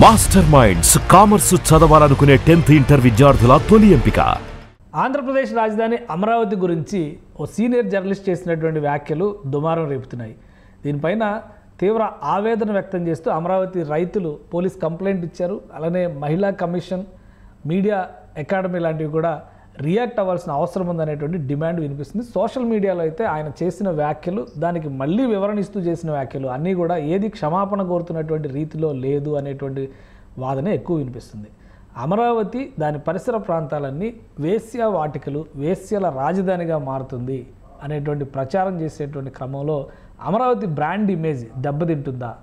Master minds commerce చదవాలనుకునే 10th inter విద్యార్థుల తొలి ఎంపిక. ఆంధ్రప్రదేశ్ రాజధాని అమరావతి గురించి ఓ సీనియర్ జర్నలిస్ట్ చేసినటువంటి వ్యాఖ్యలు దుమారం రేపుతున్నాయి. దీనిపైన తీవ్ర ఆవేదన వ్యక్తం చేస్తూ అమరావతి రైతులు పోలీస్ కంప్లైంట్ ఇచ్చారు. అలానే మహిళా కమిషన్, మీడియా అకాడమీ లాంటివి కూడా రియాక్ట్ అవ్వాల్సిన అవసరం ఉందనేటువంటి డిమాండ్ వినిపిస్తుంది. సోషల్ మీడియాలో అయితే ఆయన చేసిన వ్యాఖ్యలు, దానికి మళ్ళీ వివరణ ఇస్తూ చేసిన వ్యాఖ్యలు అన్నీ కూడా ఏది క్షమాపణ కోరుతున్నటువంటి రీతిలో లేదు అనేటువంటి వాదన ఎక్కువ వినిపిస్తుంది. అమరావతి, దాని పరిసర ప్రాంతాలన్నీ వేశ్య వాటికలు, వేశ్యల రాజధానిగా మారుతుంది అనేటువంటి ప్రచారం చేసేటువంటి క్రమంలో అమరావతి బ్రాండ్ ఇమేజ్ దెబ్బతింటుందా?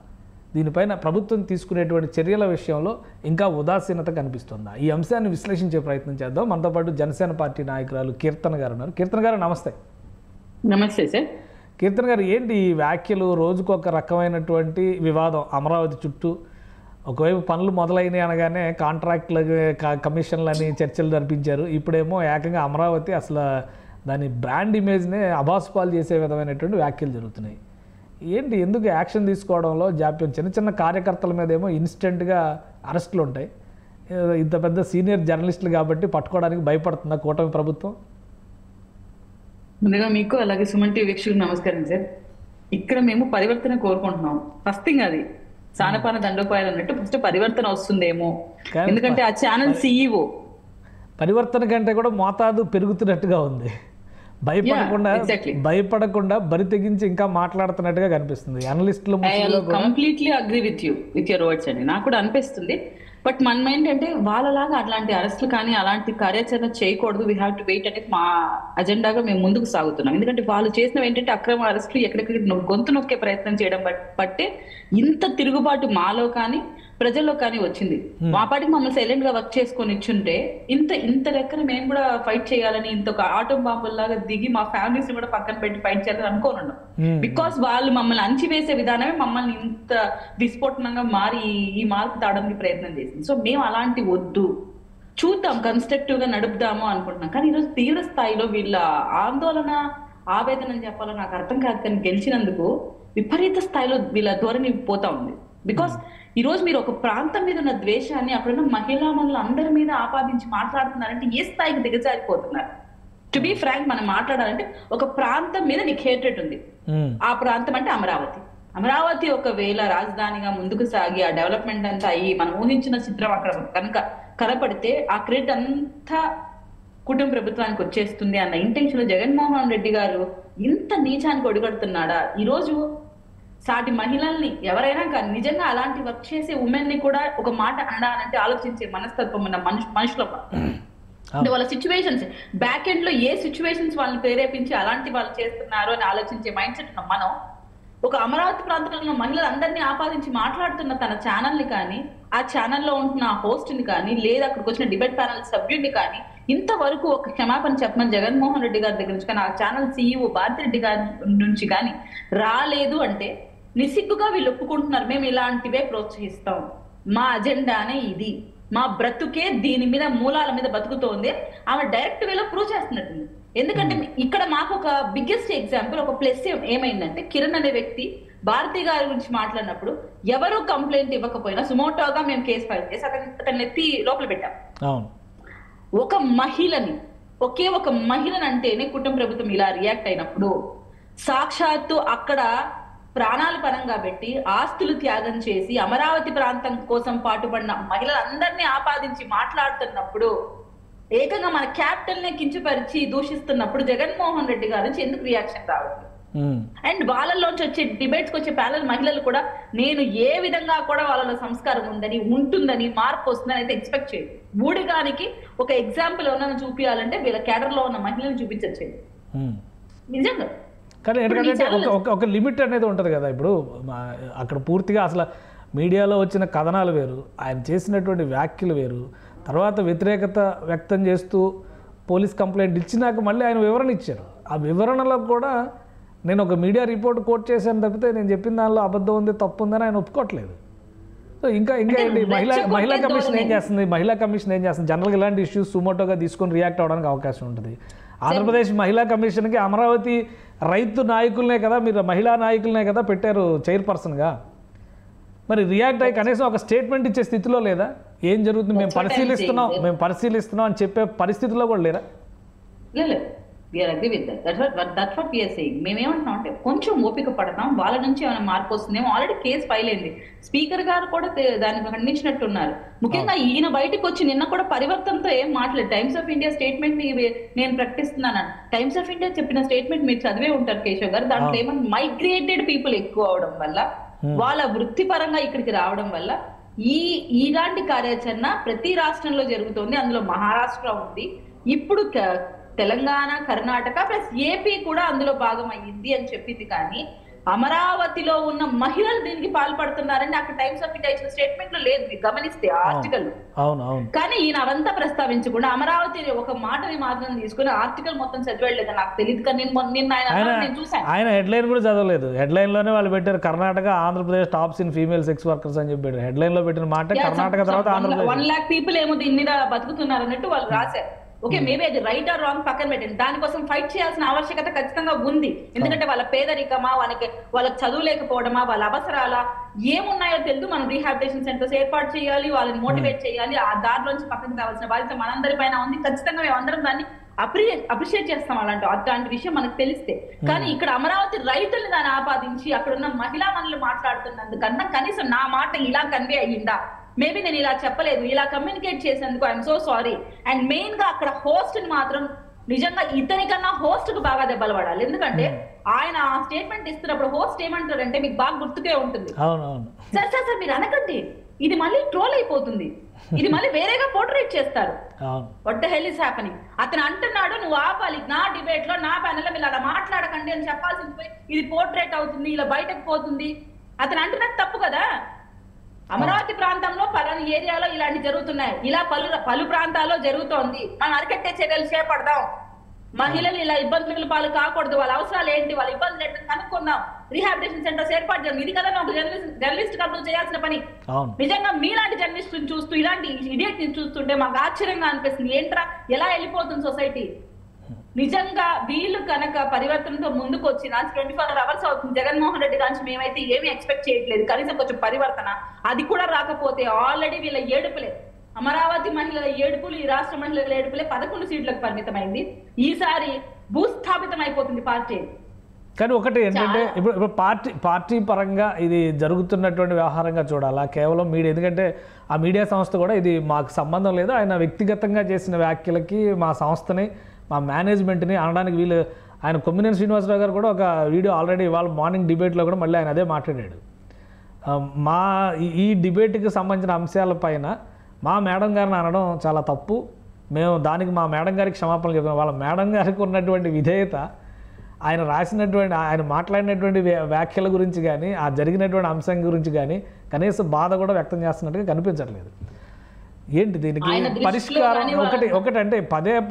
దీనిపైన ప్రభుత్వం తీసుకునేటువంటి చర్యల విషయంలో ఇంకా ఉదాసీనత కనిపిస్తుందా? ఈ అంశాన్ని విశ్లేషించే ప్రయత్నం చేద్దాం. మనతో పాటు జనసేన పార్టీ నాయకురాలు కీర్తన గారు ఉన్నారు. కీర్తన గారు నమస్తే. నమస్తే సార్. కీర్తన గారు, ఏంటి ఈ వ్యాఖ్యలు? రోజుకొక రకమైనటువంటి వివాదం అమరావతి చుట్టూ. ఒకవైపు పనులు మొదలైనవి అనగానే కాంట్రాక్ట్ల కమిషన్లని చర్చలు జరిపించారు. ఇప్పుడేమో ఏకంగా అమరావతి అసలు దాని బ్రాండ్ ఇమేజ్నే అబాసుపాలు చేసే విధమైనటువంటి వ్యాఖ్యలు జరుగుతున్నాయి. ఏంటి, ఎందుకు యాక్షన్ తీసుకోవడంలో జాప్యం? చిన్న చిన్న కార్యకర్తల మీద ఏమో ఇన్స్టెంట్గా అరెస్టులు ఉంటాయి. ఇంత పెద్ద సీనియర్ జర్నలిస్టులు కాబట్టి పట్టుకోవడానికి భయపడుతుందా కూటమి ప్రభుత్వం? ముందుగా మీకు అలాగే సుమన్ టీవీ వీక్షకులకు నమస్కారం సార్. ఇక్కడ మేము పరివర్తన కోరుకుంటున్నాం. ఫస్ట్ థింగ్ అది సానపాన దండోపాయాలు అన్నట్టు ఫస్ట్ పరివర్తన వస్తుందేమో, ఎందుకంటే ఆ ఛానల్ CEO పరివర్తన కంటే కూడా మోతాదు పెరుగుతున్నట్టుగా ఉంది. భయపడకుండా బరి తెగించి ఇంకా మాట్లాడుతున్నట్టుగా కనిపిస్తుంది. అనలిస్టులు completely agree with your words అండి. నాకు కూడా అనిపిస్తుంది. బట్ మనం ఏంటంటే వాళ్ళలాగా అట్లాంటి అరెస్టులు కానీ అలాంటి కార్యాచరణ చేయకూడదు. వీ హ్యావ్ టు వెయిట్ అనేది మా అజెండాగా మేము ముందుకు సాగుతున్నాం. ఎందుకంటే వాళ్ళు చేసినవి ఏంటంటే అక్రమ అరెస్టులు, ఎక్కడెక్కడ గొంతు నొక్కే ప్రయత్నం చేయడం బట్టే ఇంత తిరుగుబాటు మాలో కానీ ప్రజల్లో కానీ వచ్చింది. మా పాటికి మమ్మల్ని సైలెంట్ గా వర్క్ చేసుకొని ఇచ్చుంటే ఇంత లెక్కన మేము కూడా ఫైట్ చేయాలని, ఇంత ఒక ఆటం బాంబుల్లాగా దిగి మా ఫ్యామిలీస్ కూడా పక్కన పెట్టి ఫైట్ చేయాలని అనుకోనున్నాం. బికాస్ వాళ్ళు మమ్మల్ని అణచివేసే విధానమే మమ్మల్ని ఇంత విస్ఫోటనంగా మారి ఈ మార్పు తాడడానికి ప్రయత్నం చేసింది. సో మేము అలాంటి వద్దు, చూద్దాం, కన్స్ట్రక్టివ్ గా నడుపుదాము అనుకుంటున్నాం. కానీ ఈరోజు తీవ్ర స్థాయిలో వీళ్ళ ఆందోళన, ఆవేదన చెప్పాలో నాకు అర్థం కాదు. కానీ గెలిచినందుకు విపరీత స్థాయిలో వీళ్ళ ధోరణి పోతా ఉంది. బికాస్ ఈ రోజు మీరు ఒక ప్రాంతం మీద ఉన్న ద్వేషాన్ని అక్కడున్న మహిళా మనులు అందరి మీద ఆపాదించి మాట్లాడుతున్నారంటే ఏ స్థాయికి దిగజారిపోతున్నారు? టు బి ఫ్రాంక్, మనం మాట్లాడాలంటే ఒక ప్రాంతం మీద నీకు హేట్రెడ్ ఉంది. ఆ ప్రాంతం అంటే అమరావతి. అమరావతి ఒకవేళ రాజధానిగా ముందుకు సాగి ఆ డెవలప్మెంట్ అంతా అయ్యి మనం ఊహించిన చిత్రం అక్కడ కనుక కనపడితే ఆ క్రెడిట్ అంతా కుటుంబ ప్రభుత్వానికి వచ్చేస్తుంది అన్న ఇంటెన్షన్ లో జగన్మోహన్ రెడ్డి గారు ఇంత నీచానికి ఒడిగడుతున్నాడా? ఈ రోజు సాటి మహిళల్ని ఎవరైనా కానీ నిజంగా అలాంటి వర్క్ చేసే ఉమెన్ ని కూడా ఒక మాట అనడానంటే ఆలోచించే మనస్తత్వం ఉన్న మనుషుల అంటే వాళ్ళ సిచ్యువేషన్స్ బ్యాక్ ఎండ్ లో ఏ సిచ్యువేషన్స్ వాళ్ళని ప్రేరేపించి అలాంటి వాళ్ళు చేస్తున్నారు అని ఆలోచించే మైండ్ సెట్ ఉన్న మనం ఒక అమరావతి ప్రాంతంలో మహిళలందరినీ ఆపాదించి మాట్లాడుతున్న తన ఛానల్ని కానీ, ఆ ఛానల్లో ఉంటున్న హోస్ట్ ని కానీ, లేదా అక్కడికి వచ్చిన డిబేట్ ప్యానల్ సభ్యుడిని కానీ ఇంతవరకు ఒక క్షమాపణ చెప్పమని జగన్మోహన్ రెడ్డి గారి దగ్గర నుంచి కానీ, ఆ ఛానల్ CEO భారతిరెడ్డి గారి నుంచి కానీ రాలేదు అంటే నిసిగ్గుగా వీళ్ళు ఒప్పుకుంటున్నారు. మేము ఇలాంటివే ప్రోత్సహిస్తాం, మా అజెండానే ఇది, మా బ్రతుకే దీని మీద మూలాల మీద బతుకుతోంది. ఆమె డైరెక్ట్ వేలో ప్రూవ్ చేస్తున్నట్టు. ఎందుకంటే ఇక్కడ మాకు ఒక బిగ్గెస్ట్ ఎగ్జాంపుల్, ఒక ప్లస్ ఏమైందంటే కిరణ్ అనే వ్యక్తి భారతి గారి గురించి మాట్లాడినప్పుడు ఎవరు కంప్లైంట్ ఇవ్వకపోయినా సుమోటోగా మేము కేసు ఫైల్ చేసి అతన్ని ఎత్తి లోపల పెట్టాం. ఒక మహిళని, ఒకే ఒక మహిళని అంటేనే కుటుంబ ప్రభుత్వం ఇలా రియాక్ట్ అయినప్పుడు, సాక్షాత్తు అక్కడ ప్రాణాలు పరంగా పెట్టి ఆస్తులు త్యాగం చేసి అమరావతి ప్రాంతం కోసం పాటుపడిన మహిళలందరినీ ఆపాదించి మాట్లాడుతున్నప్పుడు, ఏకంగా మన క్యాపిటల్ నే కించపరిచి దూషిస్తున్నప్పుడు జగన్మోహన్ రెడ్డి గారి నుంచి ఎందుకు రియాక్షన్ రావట్లేదు? అండ్ వాళ్ళలోంచి వచ్చే డిబేట్స్కి వచ్చే ప్యానల్ మహిళలు కూడా నేను ఏ విధంగా కూడా వాళ్ళలో సంస్కారం ఉందని, ఉంటుందని, మార్పు వస్తుందని అయితే ఎక్స్పెక్ట్ చేయదు. ఊడిగానికి ఒక ఎగ్జాంపుల్ ఏమన్నా చూపించాలంటే వీళ్ళ క్యాడర్ లో ఉన్న మహిళలను చూపించచ్చు నిజంగా. కానీ ఎందుకంటే ఒక లిమిట్ అనేది ఉంటుంది కదా. ఇప్పుడు అక్కడ పూర్తిగా అసలు మీడియాలో వచ్చిన కథనాలు వేరు, ఆయన చేసినటువంటి వ్యాఖ్యలు వేరు, తర్వాత వ్యతిరేకత వ్యక్తం చేస్తూ పోలీస్ కంప్లైంట్ ఇచ్చినాక మళ్ళీ ఆయన వివరణ ఇచ్చారు. ఆ వివరణలో కూడా నేను ఒక మీడియా రిపోర్ట్ కోట్ చేశాను తప్పితే నేను చెప్పిన దానిలో అబద్ధం ఉంది, తప్పు ఉందని ఆయన ఒప్పుకోవట్లేదు. సో ఇంకా ఏంటి, మహిళా కమిషన్ ఏం చేస్తుంది? మహిళా కమిషన్ ఏం చేస్తుంది? జనరల్గా ఇలాంటి ఇష్యూస్ సుమోటోగా తీసుకొని రియాక్ట్ అవ్వడానికి అవకాశం ఉంటుంది. ఆంధ్రప్రదేశ్ మహిళా కమిషన్కి అమరావతి రైతు నాయకులనే కదా, మీరు మహిళా నాయకులనే కదా పెట్టారు చైర్పర్సన్గా. మరి రియాక్ట్ అయ్యి కనీసం ఒక స్టేట్మెంట్ ఇచ్చే స్థితిలో లేదా? ఏం జరుగుతుంది, మేము పరిశీలిస్తున్నాం అని చెప్పే పరిస్థితిలో కూడా లేరా? లేదు, we are agree with that's what we are saying. మేమేమంటున్నాం అంటే కొంచెం ఓపిక పడతాం, వాళ్ళ నుంచి ఏమైనా మార్పు వస్తుందేమో. ఆల్రెడీ కేసు ఫైల్ అయింది, స్పీకర్ గారు కూడా దాన్ని ఖండించినట్టున్నారు. ముఖ్యంగా ఈయన బయటకు వచ్చి నిన్న కూడా పరివర్తనతో ఏం మాట్లాడలేదు. టైమ్స్ ఆఫ్ ఇండియా స్టేట్మెంట్ నేను ప్రకటిస్తున్నాను. టైమ్స్ ఆఫ్ ఇండియా చెప్పిన స్టేట్మెంట్ మీరు చదివే ఉంటారు కేశవ్ గారు. దాంట్లో ఏమన్నా మైగ్రేటెడ్ పీపుల్ ఎక్కువ అవడం వల్ల, వాళ్ళ వృత్తిపరంగా ఇక్కడికి రావడం వల్ల ఇలాంటి కార్యాచరణ ప్రతి రాష్ట్రంలో జరుగుతోంది. అందులో మహారాష్ట్ర ఉంది, ఇప్పుడు తెలంగాణ, కర్ణాటక ప్లస్ ఏపీ కూడా అందులో భాగం అయ్యింది అని చెప్పింది. కానీ అమరావతిలో ఉన్న మహిళలు దీనికి పాల్పడుతున్నారని అక్కడ టైమ్స్ ఆఫ్ ఇండియా ఇచ్చిన స్టేట్మెంట్ లో లేదు, మీరు గమనిస్తే ఆర్టికల్. కానీ ఈయన అవంతా ప్రస్తావించకుండా అమరావతి ఒక మాటని మాత్రం తీసుకుని ఆర్టికల్ మొత్తం చదివేయలేదు. నాకు తెలియదు, కానీ నేను చూసాను. ఆయన హెడ్లైన్ కూడా చదవలేదు. హెడ్లైన్ లోనే వాళ్ళు పెట్టారు Karnataka, Andhra Pradesh tops in female sex workers అని చెప్పారు. హెడ్లైన్ లో పెట్టిన మాట కర్ణాటక తర్వాత ఆంధ్రప్రదేశ్ 1 lakh పీపుల్ ఏమో దీని మీద బతుకుతున్నారు అన్నట్టు వాళ్ళు రాశారు. ఓకే, మేబీ అది రైట్ ఆర్ రాంగ్ పక్కన పెట్టండి, దానికోసం ఫైట్ చేయాల్సిన ఆవశ్యకత ఖచ్చితంగా ఉంది. ఎందుకంటే వాళ్ళ పేదరికమా, వాళ్ళకి చదువు లేకపోవడమా, వాళ్ళ అవసరాలా ఏమున్నాయో తెలుసు. మనం రీహాబిలిటేషన్ సెంటర్స్ ఏర్పాటు చేయాలి, వాళ్ళని మోటివేట్ చేయాలి, ఆ దారిలోంచి పక్కన రావాల్సిన బాధ్యత మనందరి పైన ఉంది. ఖచ్చితంగా మేము అందరం దాన్ని అప్రిషియేట్ చేస్తాం అట్లాంటి విషయం మనకు తెలిస్తే. కానీ ఇక్కడ అమరావతి రైతుల్ని దాన్ని ఆపాదించి అక్కడ ఉన్న మహిళా మనులు మాట్లాడుతున్నందుకన్నా కనీసం నా మాట ఇలా కన్వే అయ్యిందా, మేబీ నేను ఇలా చెప్పలేదు, ఇలా కమ్యూనికేట్ చేసేందుకు I'm so sorry. And main గా అక్కడ హోస్ట్ ని మాత్రం నిజంగా ఇతనికన్నా హోస్ట్ కు బాగా దెబ్బలు పడాలి. ఎందుకంటే ఆయన ఆ స్టేట్మెంట్ ఇస్తున్నప్పుడు హోస్ట్ ఏమంటారంటే, మీకు బాగా గుర్తుకే ఉంటుంది, సార్ మీరు అనకండి, ఇది మళ్ళీ ట్రోల్ అయిపోతుంది, ఇది మళ్ళీ వేరేగా పోర్ట్రేట్ చేస్తారు, what the hell is happening. అతను అంటున్నాడు, నువ్వు ఆపాలి, నా డిబేట్ లో నా ప్యానెల్ లో మీరు అలా మాట్లాడకండి అని చెప్పాల్సింది పోయి ఇది పోర్ట్రేట్ అవుతుంది, ఇలా బయటకు పోతుంది. అతను అంటున్నది తప్పు కదా. అమరావతి ప్రాంతంలో పలానా ఏరియాలో ఇలాంటి జరుగుతున్నాయి, ఇలా పలు ప్రాంతాల్లో జరుగుతోంది, మనం అరికట్టే చర్యలు చేపడదాం, మహిళలు ఇలా ఇబ్బందుల పాలు కాకూడదు, వాళ్ళ అవసరాలు ఏంటి, వాళ్ళ ఇబ్బందులు ఏంటి కనుక్కుందాం, రీహాబిలిటేషన్ సెంటర్స్ ఏర్పాటు చేద్దాం. ఇది కదా ఒక జర్నలిస్ట్ కంటూ చేయాల్సిన పని. నిజంగా మీలాంటి జర్నలిస్టులను చూస్తూ ఇలాంటి ఇడియట్ ని చూస్తుంటే మాకు ఆశ్చర్యంగా అనిపిస్తుంది. ఏంట్రా ఎలా వెళ్ళిపోతుంది సొసైటీ. నిజంగా వీళ్ళు కనుక పరివర్తనతో ముందుకు వచ్చి 24 hours అవుతుంది, జగన్మోహన్ రెడ్డి గాంచి మేమైతే ఏమీ ఎక్స్పెక్ట్ చేయట్లేదు, కనీసం కొంచెం పరివర్తన. అది కూడా రాకపోతే ఆల్రెడీ వీళ్ళ ఏడుపులే, అమరావతి మహిళల ఏడుపులు, ఈ రాష్ట్ర మహిళల ఏడుపులే 11 సీట్లకు పరిమితమైంది. ఈసారి భూస్థాపితం అయిపోతుంది పార్టీ. కానీ ఒకటి ఏంటంటే ఇప్పుడు పార్టీ పరంగా ఇది జరుగుతున్నటువంటి వ్యవహారంగా చూడాలా కేవలం మీడియా? ఎందుకంటే ఆ మీడియా సంస్థ కూడా ఇది మాకు సంబంధం లేదు, ఆయన వ్యక్తిగతంగా చేసిన వ్యాఖ్యలకి మా సంస్థని, మా మేనేజ్మెంట్ని అనడానికి వీళ్ళు. ఆయన కొమ్మినేని శ్రీనివాసరావు గారు కూడా ఒక వీడియో ఆల్రెడీ ఇవాళ మార్నింగ్ డిబేట్లో కూడా మళ్ళీ ఆయన అదే మాట్లాడాడు. మా ఈ డిబేట్కి సంబంధించిన అంశాలపైన మా మేడం గారిని అనడం చాలా తప్పు, మేము దానికి మా మేడం గారికి క్షమాపణలు చెప్తాం. వాళ్ళ మేడం గారికి ఉన్నటువంటి విధేయత, ఆయన రాసినటువంటి, ఆయన మాట్లాడినటువంటి వ్యాఖ్యల గురించి కానీ, ఆ జరిగినటువంటి అంశం గురించి కానీ కనీసం బాధ కూడా వ్యక్తం చేస్తున్నట్టుగా కనిపించట్లేదు. ఏంటి దీనికి పరిష్కారం? ఒకటంటే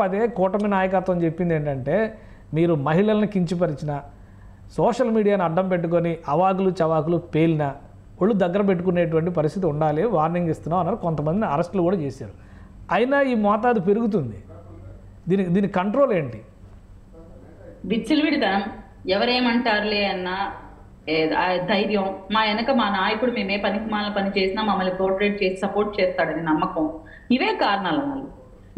పదే కూటమి నాయకత్వం చెప్పింది ఏంటంటే, మీరు మహిళలను కించపరిచిన, సోషల్ మీడియాను అడ్డం పెట్టుకొని అవాకులు చవాకులు పేలిన ఒళ్ళు దగ్గర పెట్టుకునేటువంటి పరిస్థితి ఉండాలి, వార్నింగ్ ఇస్తున్నాం అన్నారు. కొంతమందిని అరెస్టులు కూడా చేశారు. అయినా ఈ మోతాదు పెరుగుతుంది. దీని కంట్రోల్ ఏంటి? విచ్చలవిడితనం, ఎవరేమంటారులే అన్న ధైర్యం, మా వెనక మా నాయకుడు మేమే పని చేసినా మమ్మల్ని పోర్ట్రేట్ చేసి సపోర్ట్ చేస్తాడని నమ్మకం, ఇవే కారణాలు. వాళ్ళు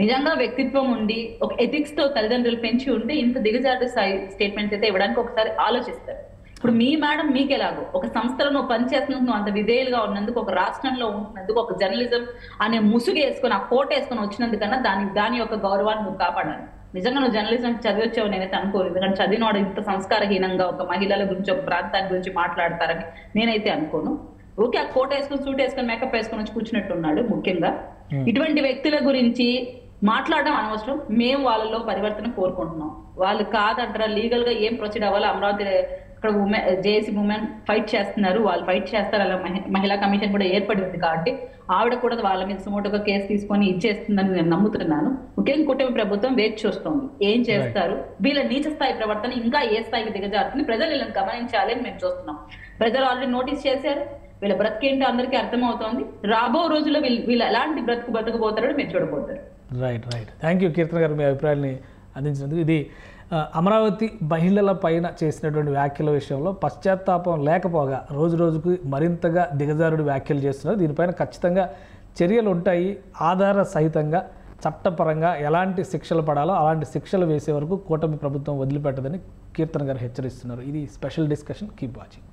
నిజంగా వ్యక్తిత్వం ఉండి ఒక ఎథిక్స్ తో తల్లిదండ్రులు పెంచి ఉంటే ఇంత దిగజారు స్టేట్మెంట్స్ అయితే ఇవ్వడానికి ఒకసారి ఆలోచిస్తారు. ఇప్పుడు మీ మేడం మీకు ఎలాగో ఒక సంస్థలో నువ్వు పనిచేస్తున్నందుకు, నువ్వు అంత విధేయులుగా ఉన్నందుకు, ఒక రాష్ట్రంలో ఉంటున్నందుకు, ఒక జర్నలిజం అనే ముసుగు వేసుకొని, ఆ కోట వేసుకొని వచ్చినందుకన్నా దాని యొక్క గౌరవాన్ని నువ్వు కాపాడాలి. నిజంగా నువ్వు జర్నలిజం చదివచ్చావు నేనైతే అనుకోను. ఎందుకంటే చదివినవాడు ఇంత సంస్కారహీనంగా ఒక మహిళల గురించి, ఒక ప్రాంతాన్ని గురించి మాట్లాడతారని నేనైతే అనుకోను. ఓకే, ఆ కోట వేసుకొని, సూట్ వేసుకొని, మేకప్ వేసుకొని వచ్చి కూర్చున్నట్టున్నాడు. ముఖ్యంగా ఇటువంటి వ్యక్తుల గురించి మాట్లాడడం అనవసరం. మేము వాళ్ళలో పరివర్తన కోరుకుంటున్నాం. వాళ్ళు కాదంటారా, లీగల్ గా ఏం ప్రొసీడ్ అవ్వాలో అమరావతి ఇక్కడ జేఏసీ ఉమెన్ ఫైట్ చేస్తున్నారు, వాళ్ళు ఫైట్ చేస్తారు. అలా మహిళా కమిషన్ కూడా ఏర్పడి ఉంది కాబట్టి ఆవిడ కూడా వాళ్ళ మీద సుమోటోగా కేసు తీసుకొని ఇచ్చేస్తుందని నేను నమ్ముతున్నాను. ముఖ్యంగా కూటమి ప్రభుత్వం వేచి చూస్తోంది ఏం చేస్తారు. వీళ్ళ నీచ స్థాయి ప్రవర్తన ఇంకా ఏ స్థాయికి దిగజారుతుంది, ప్రజలు వీళ్ళని గమనించాలి అని మేము చూస్తున్నాం. ప్రజలు ఆల్రెడీ నోటీస్ చేశారు, వీళ్ళ బ్రతికేంటో అందరికీ అర్థమవుతోంది. రాబో రోజుల్లో వీళ్ళు ఎలాంటి బ్రతుకుపోతారో మీరు చూడబోతారు. రైట్. థ్యాంక్ యూ కీర్తన గారు, మీ అభిప్రాయాన్ని అందించినందుకు. ఇది అమరావతి మహిళల పైన చేసినటువంటి వ్యాఖ్యల విషయంలో పశ్చాత్తాపం లేకపోగా రోజు రోజుకు మరింతగా దిగజారుడు వ్యాఖ్యలు చేస్తున్నారు. దీనిపైన ఖచ్చితంగా చర్యలు ఉంటాయి. ఆధార సహితంగా చట్టపరంగా ఎలాంటి శిక్షలు పడాలో అలాంటి శిక్షలు వేసే వరకు కూటమి ప్రభుత్వం వదిలిపెట్టదని కీర్తన గారు హెచ్చరిస్తున్నారు. ఇది స్పెషల్ డిస్కషన్. Keep watching.